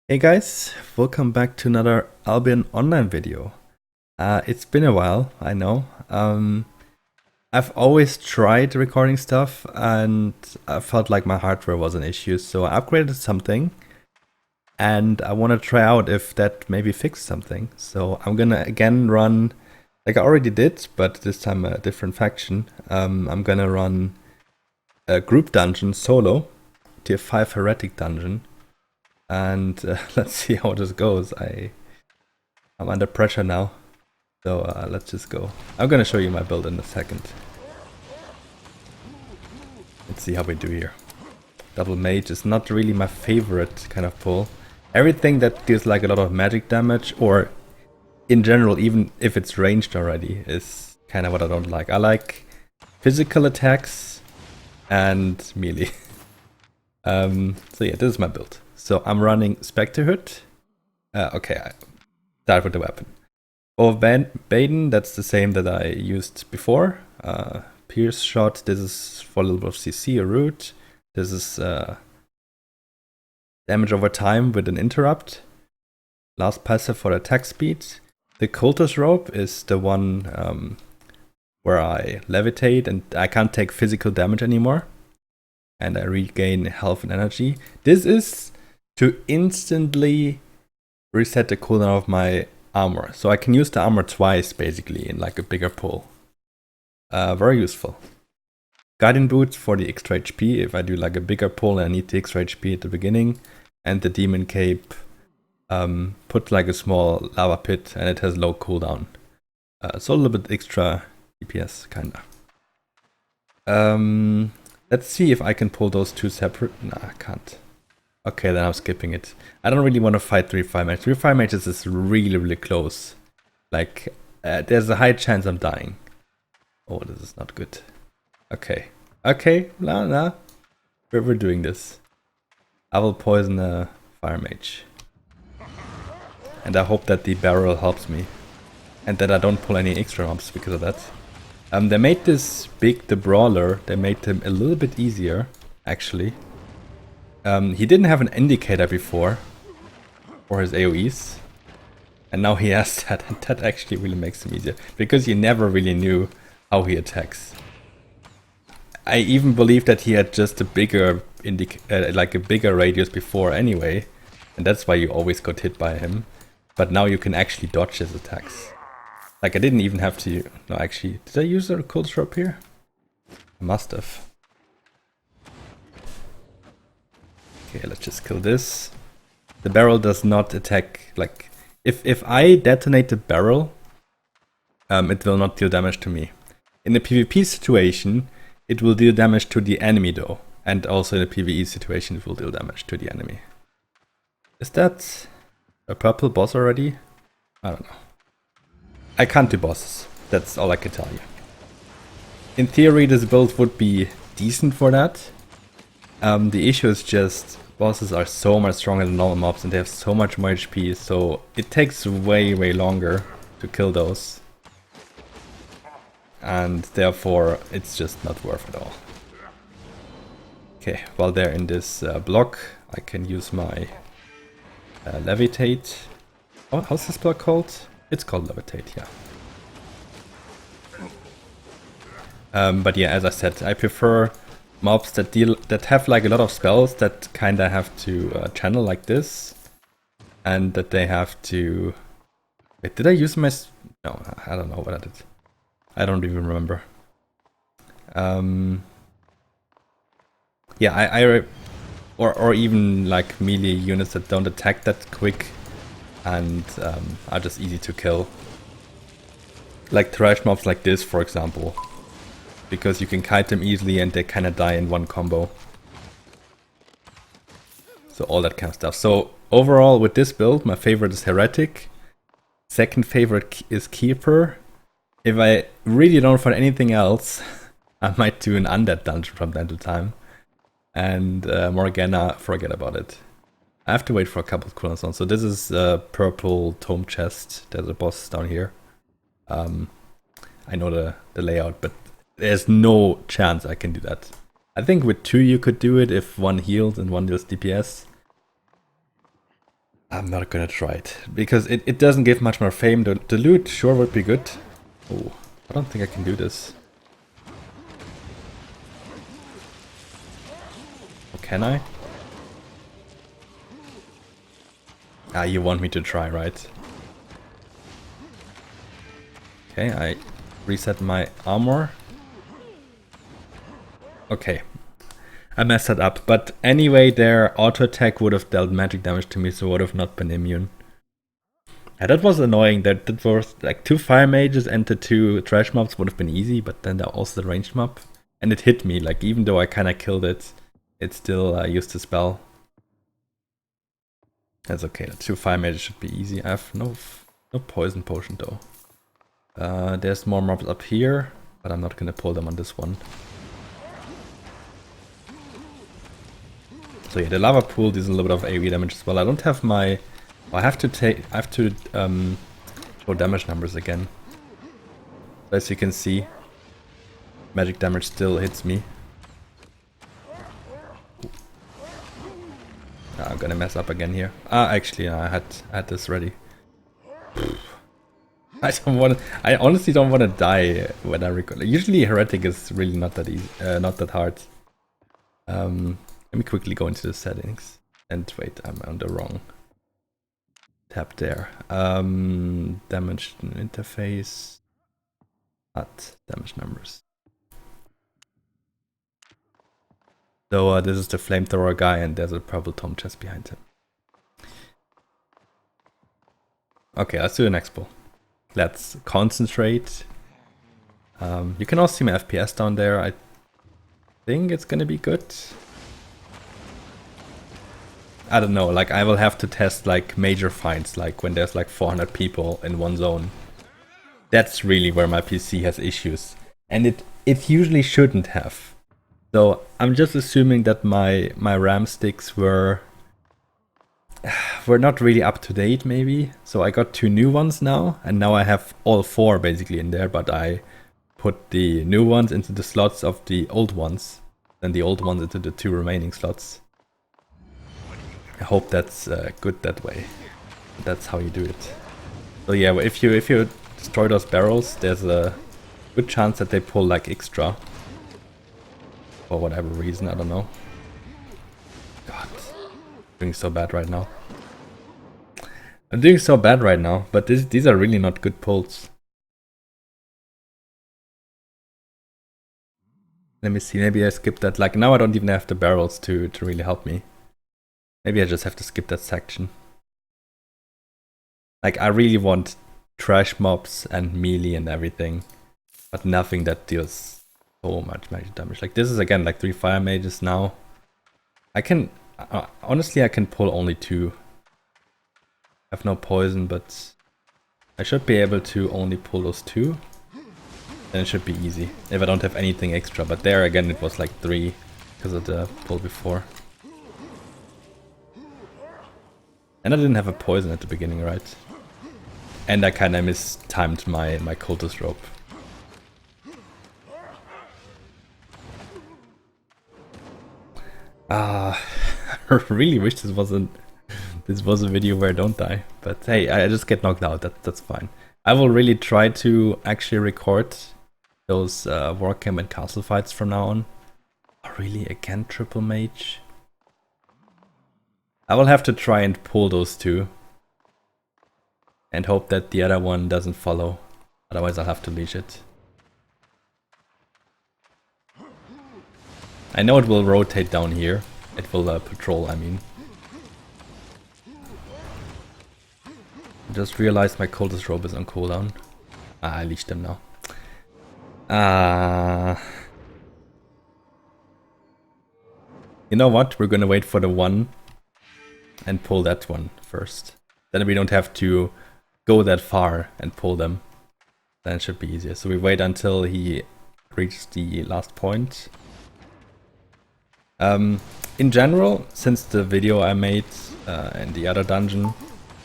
Hey guys, welcome back to another Albion online video. It's been a while, I know. I've always tried recording stuff and I felt like my hardware was an issue, so I upgraded something and I want to try out if that maybe fixed something. So I'm gonna again run, like I already did, but this time a different faction. I'm gonna run a group dungeon solo, tier 5 Heretic dungeon. And let's see how this goes. I'm under pressure now, so let's just go. I'm gonna show you my build in a second. Let's see how we do here. Double mage is not really my favorite kind of pull. Everything that deals like a lot of magic damage, or in general, even if it's ranged already, is kind of what I don't like. I like physical attacks and melee. So yeah, this is my build. So I'm running Spectre Hood. Okay, I start with the weapon. Of Baden, that's the same that I used before. Pierce shot, this is for a little bit of CC, a root. This is damage over time with an interrupt. Last passive for attack speed. The cultist rope is the one where I levitate and I can't take physical damage anymore. And I regain health and energy. This is to instantly reset the cooldown of my armor. So I can use the armor twice basically in like a bigger pull. Very useful. Guardian boots for the extra HP if I do like a bigger pull and I need the extra HP at the beginning. And the demon cape put like a small lava pit and it has low cooldown. So a little bit extra DPS kinda. Let's see if I can pull those two separate. Nah, I can't. Okay, then I'm skipping it. I don't really want to fight 3-5 matches. 3-5 matches is really close. Like, there's a high chance I'm dying. Oh, this is not good. Okay. Okay, nah. We're doing this. I will poison a fire mage. And I hope that the barrel helps me. And that I don't pull any extra mobs because of that. They made this big, the brawler, they made him a little bit easier, actually. He didn't have an indicator before for his AoEs. And now he has that, and that actually really makes him easier. Because you never really knew how he attacks. I even believe that he had just a bigger like a bigger radius before anyway. And that's why you always got hit by him. But now you can actually dodge his attacks. Like I didn't even have to, no actually, did I use a cold drop here? I must have. Okay, let's just kill this. The barrel does not attack, like, if I detonate the barrel, it will not deal damage to me. In the PvP situation, it will deal damage to the enemy though. And also in the PvE situation, it will deal damage to the enemy. Is that a purple boss already? I don't know. I can't do bosses, that's all I can tell you. In theory, this build would be decent for that. The issue is just, bosses are so much stronger than normal mobs and they have so much more HP, so it takes way longer to kill those. And therefore, it's just not worth it all. Okay, while they're in this block, I can use my levitate. Oh, how's this block called? It's called levitate, yeah. But yeah, as I said, I prefer mobs that have like a lot of spells that kinda have to channel like this, and that they have to. Wait, did I use my? No, I don't know what I did. I don't even remember. Yeah, or even like melee units that don't attack that quick. And are just easy to kill. Like trash mobs like this, for example. Because you can kite them easily and they kinda die in one combo. So all that kind of stuff. So overall with this build, my favorite is Heretic. Second favorite is Keeper. If I really don't find anything else, I might do an undead dungeon from time to time. And Morgana, forget about it. I have to wait for a couple of cooldowns on. So this is a purple tome chest. There's a boss down here. I know the layout, but there's no chance I can do that. I think with two you could do it if one heals and one deals DPS. I'm not gonna try it, because it doesn't give much more fame. The loot sure would be good. Oh, I don't think I can do this. Or can I? Ah, you want me to try, right? Okay, I reset my armor. Okay. I messed that up, but anyway, their auto attack would have dealt magic damage to me, so would have not been immune. Yeah, that was annoying. That was like 2 fire mages and the 2 trash mobs would have been easy, but then there also the ranged mob. And it hit me, like even though I kinda killed it, it still used the spell. That's okay, the 2 fire mages should be easy. I have no poison potion though. There's more mobs up here, but I'm not gonna pull them on this one. So yeah, the lava pool deals a little bit of AoE damage as well. I don't have my... I have to show damage numbers again. So as you can see, magic damage still hits me. I'm gonna mess up again here. Actually, I had this ready. I honestly don't want to die when I record. Usually, Heretic is really not that easy, not that hard. Let me quickly go into the settings. And wait, I'm on the wrong tab there. Damage interface. Not damage numbers. So this is the flamethrower guy, and there's a purple tome chest behind him. Okay, let's do the next pull. Let's concentrate. You can also see my FPS down there. I think it's gonna be good. I don't know, like I will have to test like major fights, like when there's like 400 people in one zone. That's really where my PC has issues. And it usually shouldn't have. So I'm just assuming that my RAM sticks were not really up to date maybe. So I got 2 new ones now, and now I have all 4 basically in there, but I put the new ones into the slots of the old ones, and the old ones into the 2 remaining slots. I hope that's good that way. That's how you do it. So yeah, if you destroy those barrels, there's a good chance that they pull like extra. For whatever reason, I don't know. God, I'm doing so bad right now. I'm doing so bad right now, but these are really not good pulls. Let me see, maybe I skipped that. Like now I don't even have the barrels to really help me. Maybe I just have to skip that section. Like I really want trash mobs and melee and everything, but nothing that deals so much magic damage. Like this is again like 3 fire mages now. I can honestly I can pull only 2. I have no poison, but I should be able to only pull those 2. Then it should be easy if I don't have anything extra. But there again it was like 3 because of the pull before. And I didn't have a poison at the beginning, right? And I kinda mistimed my cultist rope. I really wish this was a video where I don't die. But hey, I just get knocked out, that's fine. I will really try to actually record those war camp and castle fights from now on. Oh, really? Again triple mage? I will have to try and pull those 2. And hope that the other one doesn't follow. Otherwise I'll have to leash it. I know it will rotate down here. It will patrol, I mean. I just realized my cultist robe is on cooldown. I leashed them now. You know what? We're gonna wait for the 1 and pull that one first. Then we don't have to go that far and pull them. Then it should be easier. So we wait until he reaches the last point. In general, since the video I made in the other dungeon,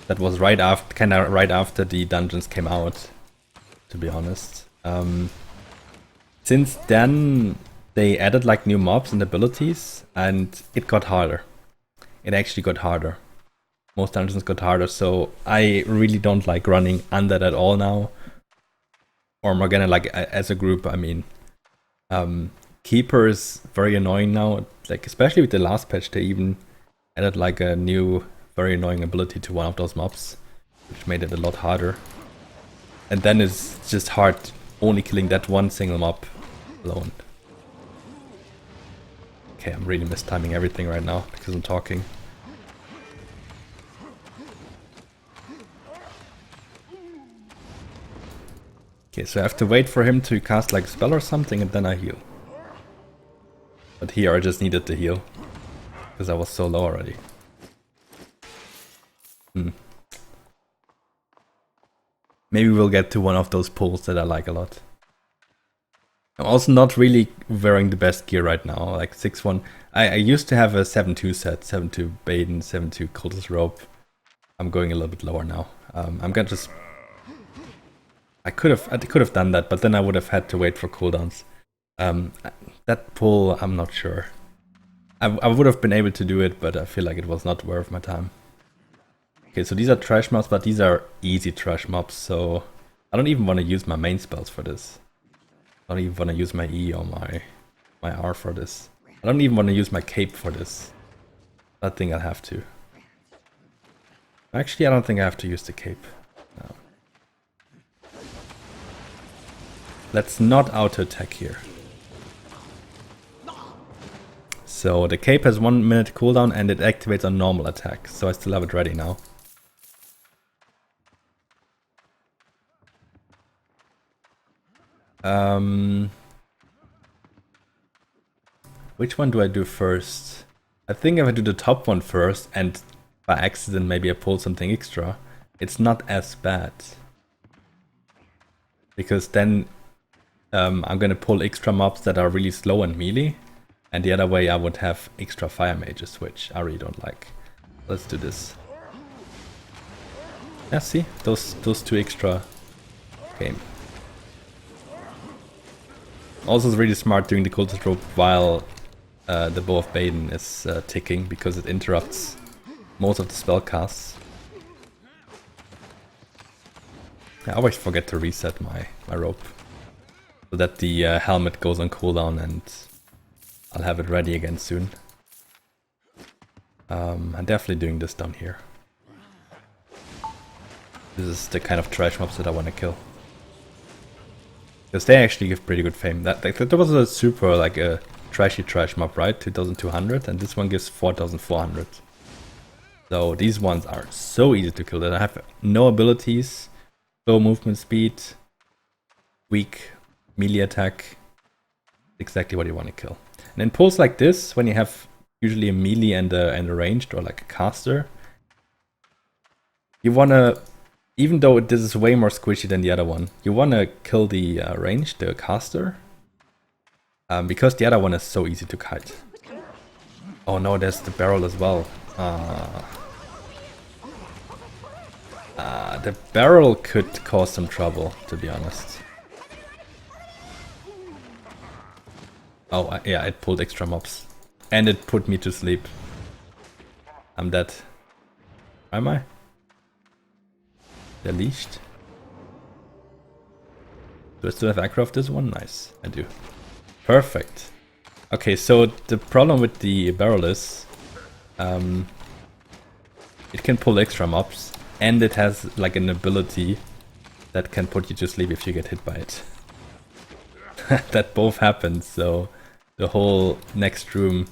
that was right after the dungeons came out, to be honest. Since then, they added like new mobs and abilities, and it got harder. It actually got harder. most dungeons got harder, so I really don't like running Undead at all now. Or Morgana, like as a group, I mean. Keeper is very annoying now, like especially with the last patch, they even added like a new very annoying ability to one of those mobs, which made it a lot harder. And then it's just hard only killing that one single mob alone. Okay, I'm really mistiming everything right now because I'm talking. Okay, so I have to wait for him to cast like a spell or something and then I heal. But here I just needed to heal because I was so low already. Maybe we'll get to one of those pulls that I like a lot. I'm also not really wearing the best gear right now, like 6-1. I used to have a 7-2 set, 7-2 Baden, 7-2 Cultist Rope. I'm going a little bit lower now. I'm gonna just... I could have done that, but then I would have had to wait for cooldowns. That pull, I'm not sure. I would have been able to do it, but I feel like it was not worth my time. Okay, so these are trash mobs, but these are easy trash mobs, so I don't even want to use my main spells for this. I don't even want to use my E or my R for this. I don't even want to use my cape for this. I think I'll have to. Actually, I don't think I have to use the cape. No. Let's not auto-attack here. So the cape has 1 minute cooldown and it activates on normal attack, so I still have it ready now. Which one do I do first? I think if I do the top one first and by accident maybe I pull something extra, it's not as bad. Because then I'm gonna pull extra mobs that are really slow and melee, and the other way I would have extra fire mages, which I really don't like. Let's do this. Yeah, see? Those two extra came. Also it's really smart doing the Cultist Rope while the Bow of Baden is ticking, because it interrupts most of the spell casts. I always forget to reset my rope, so that the helmet goes on cooldown and I'll have it ready again soon. I'm definitely doing this down here. This is the kind of trash mobs that I want to kill. Because they actually give pretty good fame. That was a super, like a trashy trash mob, right? 2200, and this one gives 4400. So these ones are so easy to kill that I have no abilities, low movement speed, weak melee attack. Exactly what you want to kill. And in pulls like this, when you have usually a melee and a ranged or like a caster, you wanna, even though this is way more squishy than the other one, you wanna kill the ranged, the caster, because the other one is so easy to kite. Oh no, there's the barrel as well. The barrel could cause some trouble, to be honest. Oh, yeah, it pulled extra mobs. And it put me to sleep. I'm dead. Am I? They're leashed. Do I still have aggro of this one? Nice, I do. Perfect. Okay, so the problem with the barrel is it can pull extra mobs, and it has like an ability that can put you to sleep if you get hit by it. That both happened, so the whole next room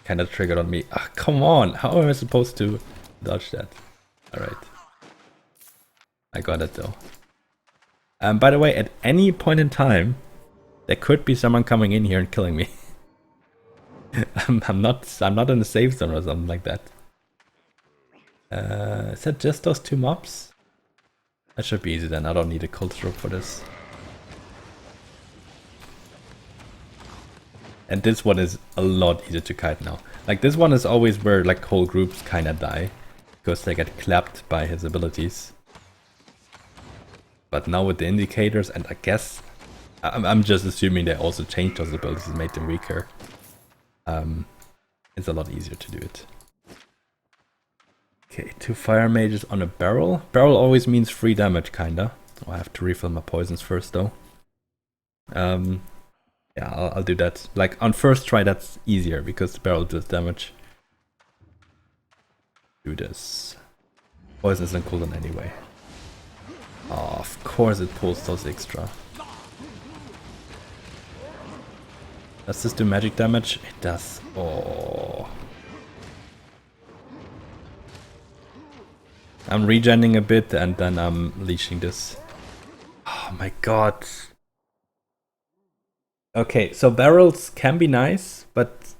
kind of triggered on me. Ah, come on, how am I supposed to dodge that? Alright. I got it though. By the way, at any point in time, there could be someone coming in here and killing me. I'm not in a safe zone or something like that. Is that just those two mobs? That should be easy then. I don't need a Cultist Rope for this. And this one is a lot easier to kite now. Like this one is always where like whole groups kind of die, because they get clapped by his abilities. But now with the indicators, and I guess I'm just assuming they also changed those abilities and made them weaker. It's a lot easier to do it. Okay, 2 fire mages on a barrel. Barrel always means 3 damage, kinda. Oh, I have to refill my poisons first, though. Yeah, I'll do that. Like, on first try, that's easier, because the barrel does damage. Do this. Poison isn't cooldown anyway. Oh, of course it pulls those extra. Does this do magic damage? It does. Oh. I'm regenning a bit and then I'm leashing this. Oh my god. Okay, so barrels can be nice, but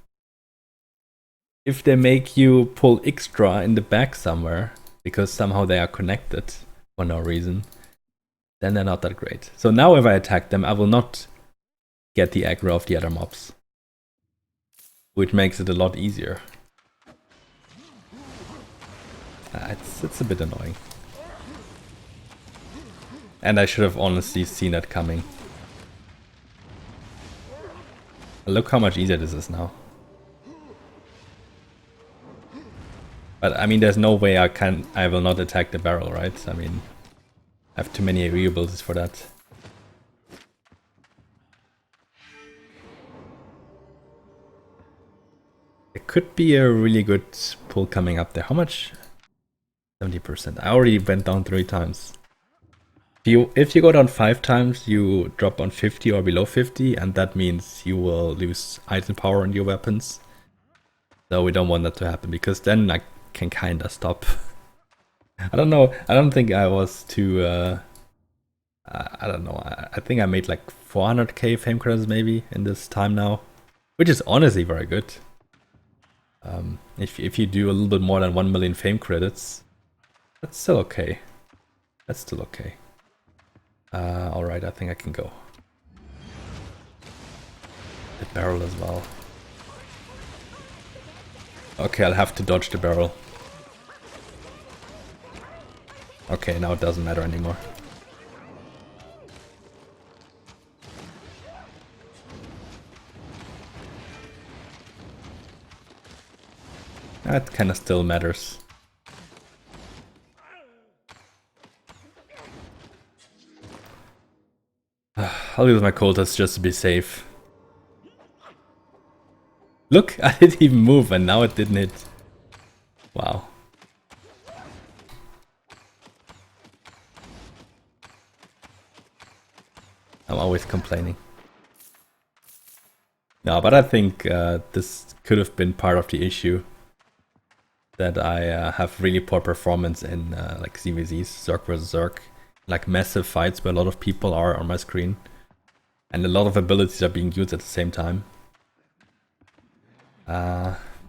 if they make you pull extra in the back somewhere, because somehow they are connected for no reason, then they're not that great. So now if I attack them, I will not get the aggro of the other mobs, which makes it a lot easier. It's a bit annoying. And I should have honestly seen that coming. Look how much easier this is now. But I mean, there's no way I will not attack the barrel, right? I mean, I have too many reabilities for that. There could be a really good pull coming up there. How much? 70%. I already went down 3 times. If you go down 5 times, you drop on 50 or below 50, and that means you will lose item power on your weapons. So we don't want that to happen, because then I can kinda stop. I don't know. I don't think I was too... I don't know. I think I made like 400k fame credits maybe in this time now, which is honestly very good. If you do a little bit more than 1 million fame credits, that's still okay. That's still okay. Alright, I think I can go. The barrel as well. Okay, I'll have to dodge the barrel. Okay, now it doesn't matter anymore. That kind of still matters. I'll use my cultists just to be safe. Look, I didn't even move and now it didn't hit. Wow. I'm always complaining. No, but I think this could have been part of the issue. That I have really poor performance in like CVZs, Zerg vs Zerg. Like massive fights where a lot of people are on my screen. And a lot of abilities are being used at the same time.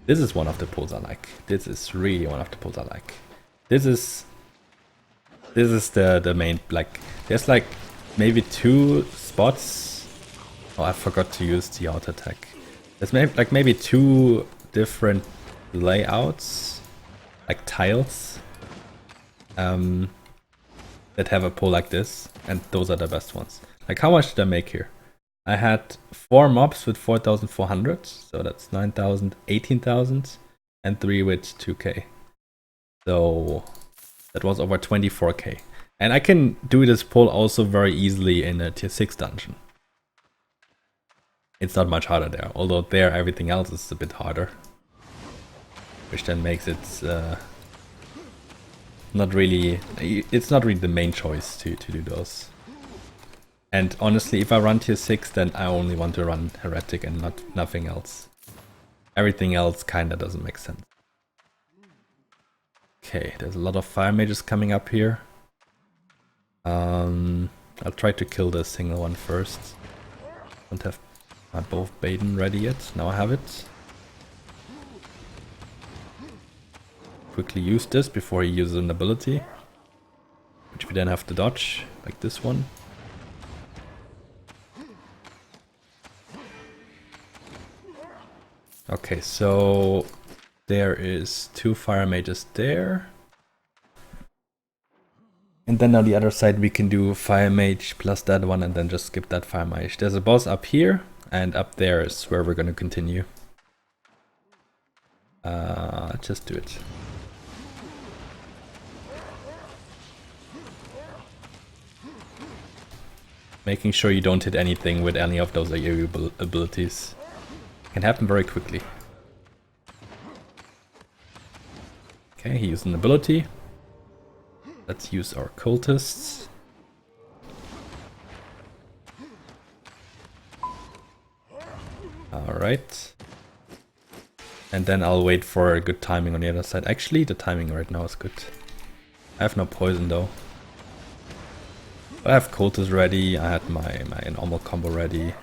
This is one of the pulls I like. This is really one of the pulls I like. This is the main, like, there's like maybe 2 spots. Oh, I forgot to use the auto attack. There's maybe 2 different layouts, like tiles, that have a pull like this, and those are the best ones. Like, how much did I make here? I had 4 mobs with 4,400, so that's 9,000, 18,000, and 3 with 2k. So that was over 24k. And I can do this pull also very easily in a tier 6 dungeon. It's not much harder there, although there everything else is a bit harder. Which then makes it not really, it's not really the main choice to do those. And honestly, if I run tier 6, then I only want to run Heretic and nothing else. Everything else kinda doesn't make sense. Okay, there's a lot of fire mages coming up here. I'll try to kill the single one first. Don't have my bow Baden ready yet. Now I have it. Quickly use this before he uses an ability, which we then have to dodge, like this one. Okay, so there is 2 fire mages there. And then on the other side we can do fire mage plus that one and then just skip that fire mage. There's a boss up here, and up there is where we're gonna continue. Just do it. Making sure you don't hit anything with any of those AoE abilities. Can happen very quickly. Okay, he used an ability. Let's use our cultists. Alright. And then I'll wait for a good timing on the other side. Actually, the timing right now is good. I have no poison though. I have cultists ready, I had my normal combo ready.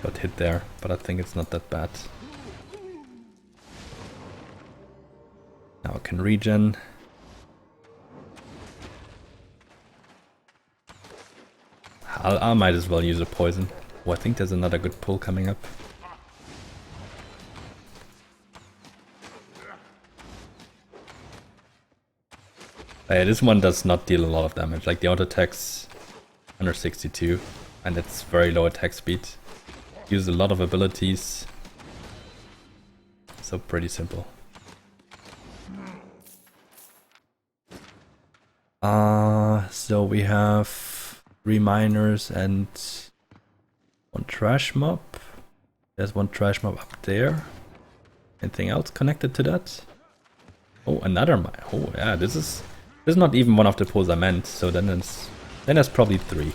Got hit there, but I think it's not that bad. Now I can regen. I might as well use a poison. Oh, I think there's another good pull coming up. Yeah, this one does not deal a lot of damage. Like the auto attack's 162, and it's very low attack speed. Uses a lot of abilities. So pretty simple. So we have 3 miners and 1 trash mob. There's 1 trash mob up there. Anything else connected to that? Oh, another mine. Oh yeah, this is not even one of the pulls I meant. So then there's probably 3.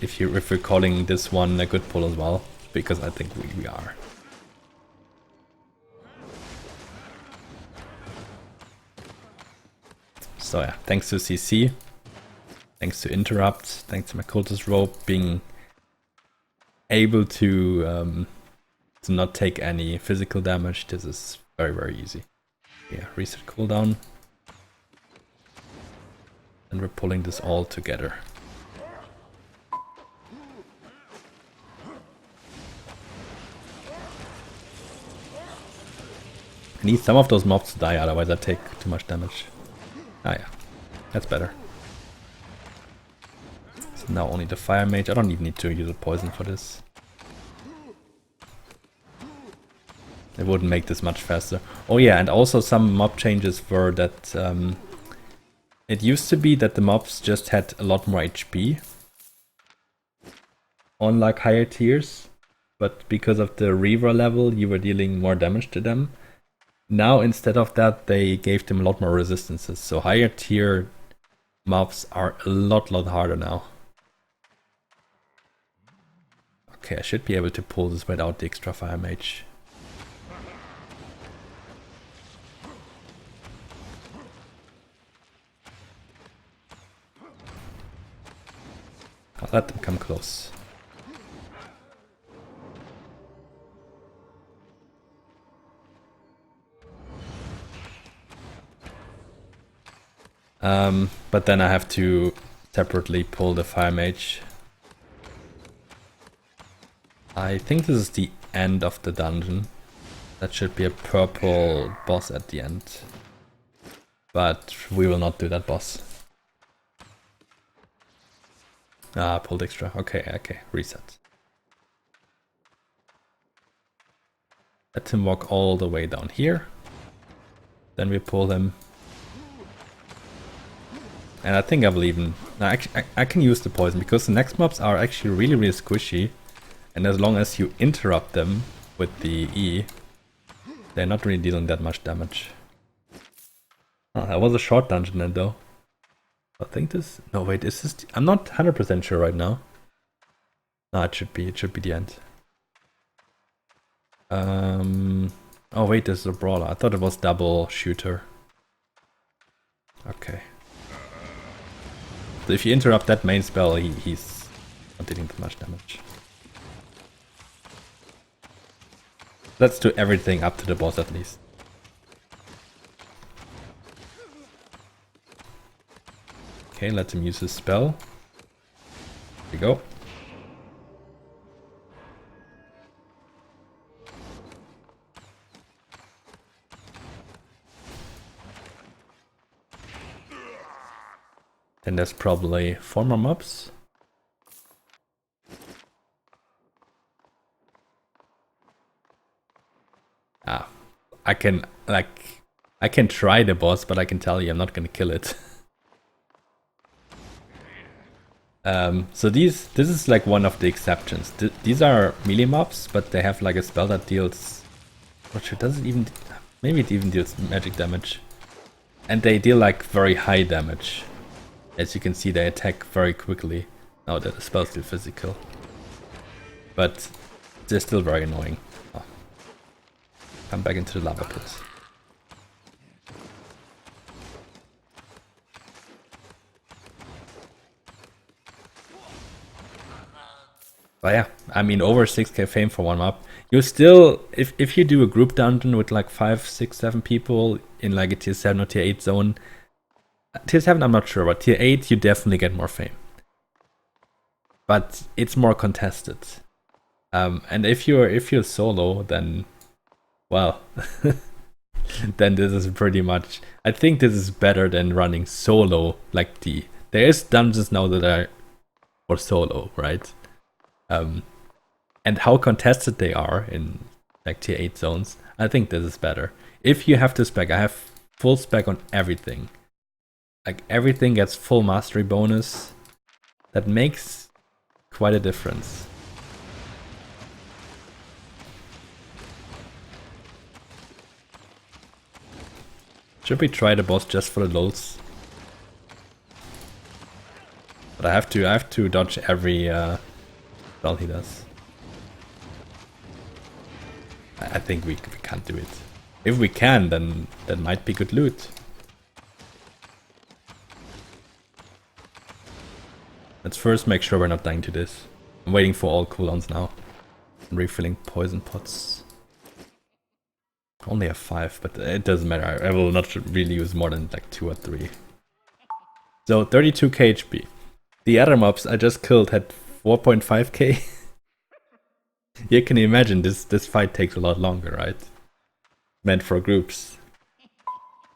If we're calling this one a good pull as well, because I think we are. So yeah, thanks to CC, thanks to Interrupt, thanks to my cultist rope being able to not take any physical damage. This is very, very easy. Yeah, reset cooldown. And we're pulling this all together. I need some of those mobs to die, otherwise I take too much damage. Ah yeah, that's better. So now only the fire mage. I don't even need to use a poison for this. It wouldn't make this much faster. Oh yeah, and also some mob changes were that it used to be that the mobs just had a lot more HP on like higher tiers, but because of the Reaver level you were dealing more damage to them. Now instead of that they gave them a lot more resistances, so higher tier mobs are a lot harder now. Okay, I should be able to pull this without the extra fire mage. I'll let them come close. But then I have to separately pull the fire mage. I think this is the end of the dungeon. That should be a purple boss at the end. But we will not do that boss. Ah, pulled extra. Okay, reset. Let him walk all the way down here. Then we pull him. And I think I will even... I can use the poison, because the next mobs are actually really squishy. And as long as you interrupt them with the E, they're not really dealing that much damage. Oh, that was a short dungeon then though. I think this... No wait, is this... I'm not 100% sure right now. No, it should be the end. Oh wait, this is a brawler. I thought it was double shooter. Okay. So if you interrupt that main spell, he's not dealing that much damage. Let's do everything up to the boss at least. Okay, let him use his spell. There we go. Then there's probably 4 more mobs. I can try the boss, but I can tell you I'm not gonna kill it. So this is like one of the exceptions. These are melee mobs, but they have like a spell that deals, not sure, does it even, maybe it even deals magic damage. And they deal like very high damage. As you can see, they attack very quickly. Now that the spell's still physical. But they're still very annoying. Oh. Come back into the lava pit. But yeah, I mean, over 6k fame for one mob. You still, if you do a group dungeon with like 5, 6, 7 people in like a tier 7 or tier 8 zone, tier 7 I'm not sure, but tier 8 you definitely get more fame. But it's more contested. And if you're solo, then, well, then this is pretty much, I think this is better than running solo. Like there's dungeons now that are for solo, right? And how contested they are in like tier 8 zones, I think this is better. If you have the spec, I have full spec on everything. Like everything gets full mastery bonus. That makes quite a difference. Should we try the boss just for the lulz? But I have to dodge every spell he does. I think we can't do it. If we can, then that might be good loot. Let's first make sure we're not dying to this. I'm waiting for all cooldowns now. I'm refilling poison pots. Only have 5, but it doesn't matter. I will not really use more than like 2 or 3. So 32k HP. The other mobs I just killed had 4.5k. You can imagine this fight takes a lot longer, right? Meant for groups.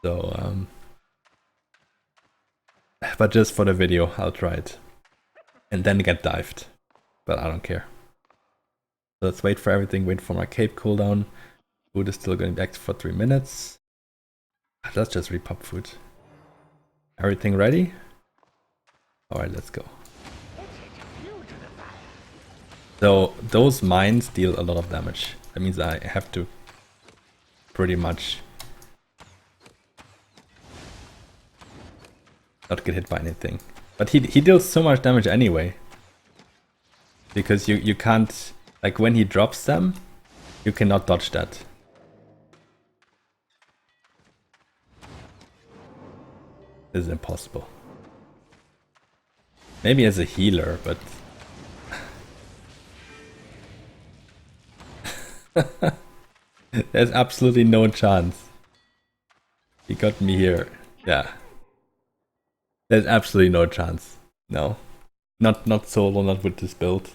So but just for the video I'll try it. And then get dived. But I don't care. So let's wait for everything, wait for my cape cooldown. Food is still going back for 3 minutes. Let's just repop food. Everything ready? Alright, let's go. So those mines deal a lot of damage. That means I have to pretty much not get hit by anything. But he deals so much damage anyway. Because you can't, like when he drops them, you cannot dodge that. This is impossible. Maybe as a healer, but there's absolutely no chance. He got me here. Yeah. There's absolutely no chance. No. Not solo, not with this build.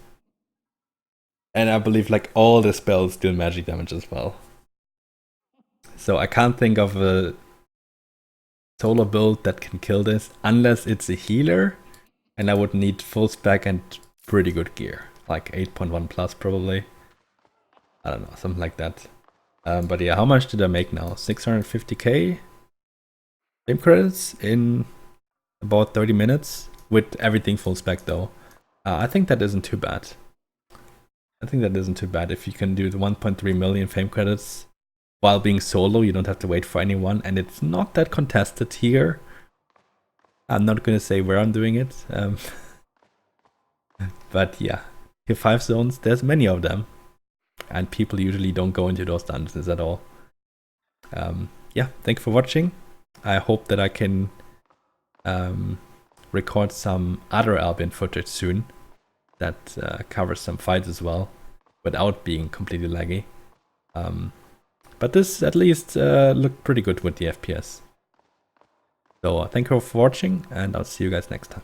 And I believe like all the spells deal magic damage as well. So I can't think of a solo build that can kill this unless it's a healer. And I would need full spec and pretty good gear. Like 8.1 plus probably. I don't know, something like that. But yeah, how much did I make now? 650k fame credits in about 30 minutes with everything full spec though. I think that isn't too bad. I think that isn't too bad if you can do the 1.3 million fame credits while being solo. You don't have to wait for anyone, and it's not that contested here. I'm not gonna say where I'm doing it, but yeah, tier 5 zones, there's many of them. And people usually don't go into those dungeons at all. Yeah, thank you for watching. I hope that I can record some other Albion footage soon that covers some fights as well, without being completely laggy. But this at least looked pretty good with the FPS. So thank you for watching, and I'll see you guys next time.